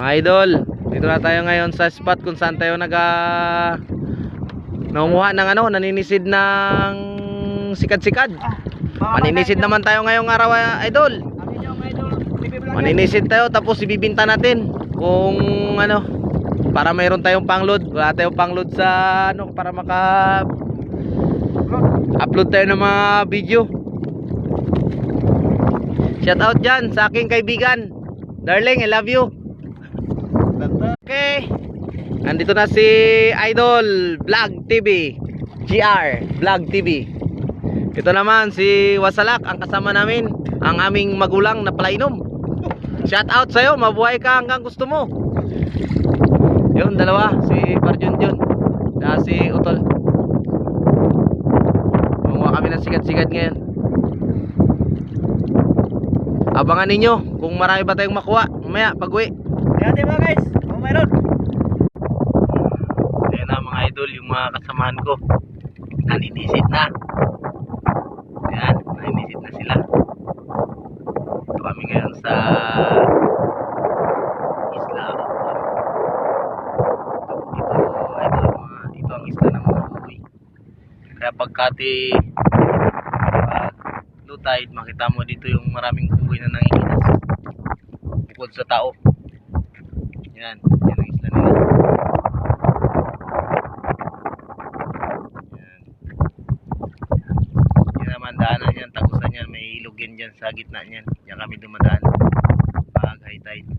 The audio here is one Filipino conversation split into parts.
Mga idol, dito na tayo ngayon sa spot kung saan tayo nangunguha ng naninisid ng sikad-sikad. Maninisid naman tayo ngayong araw, idol. Maninisid tayo tapos ibibinta natin kung para mayroon tayong pangload. Wala tayong pangload sa para upload tayo ng mga video. Shout out dyan sa aking kaibigan Darling, I love you. Okay, andito na si Idol Vlog TV, GR Vlog TV. Ito naman si Wasalak, ang kasama namin, ang aming magulang na palainom. Shout out sa'yo, mabuhay ka hanggang gusto mo. Yun, dalawa, si Parjunjun at si Utol. Mamuha kami ng sigat-sigat ngayon. Abangan ninyo kung marami ba tayong makuha mamaya pag-uwi. Ayan diba guys, kung mayroon. Ayan na mga idol, yung mga kasamahan ko naninisid na. Ayan, naninisid na sila. Ito kami ngayon sa isla. Ito ang isla ng mga uwi. Kaya pagkati low tide, makita mo dito yung maraming unggoy na nanginginas bukod sa tao. Yan, yan ang isla nila. Yan. Yan naman daanan yan, tagusan yan, may ilog yan dyan sa gitna yan. Yan kami dumadaan pag high tide.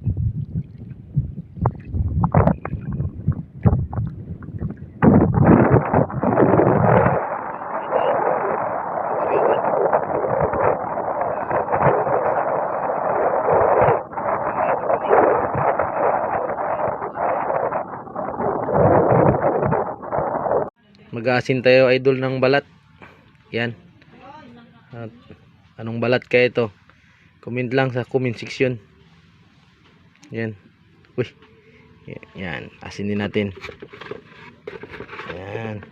Mag-aasin tayo idol ng balat. Yan. At anong balat kaya ito? Comment lang sa comment section. Yan. Uy. Yan. Asin din natin. Yan.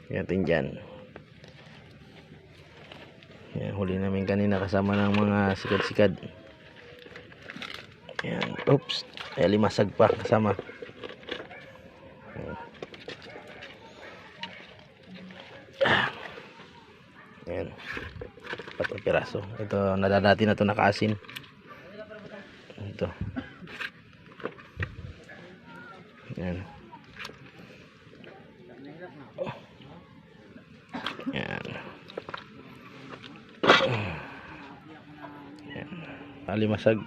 Yatin dyan. Yan. Huli namin kanina kasama ng mga sikad-sikad. Yan. Oops. Ay, limasag pa kasama. Ayan, 4 piraso. Ito, nadadati na ito, nakaasin. Ito. Ayan. Ayan. Ayan. Alimasag.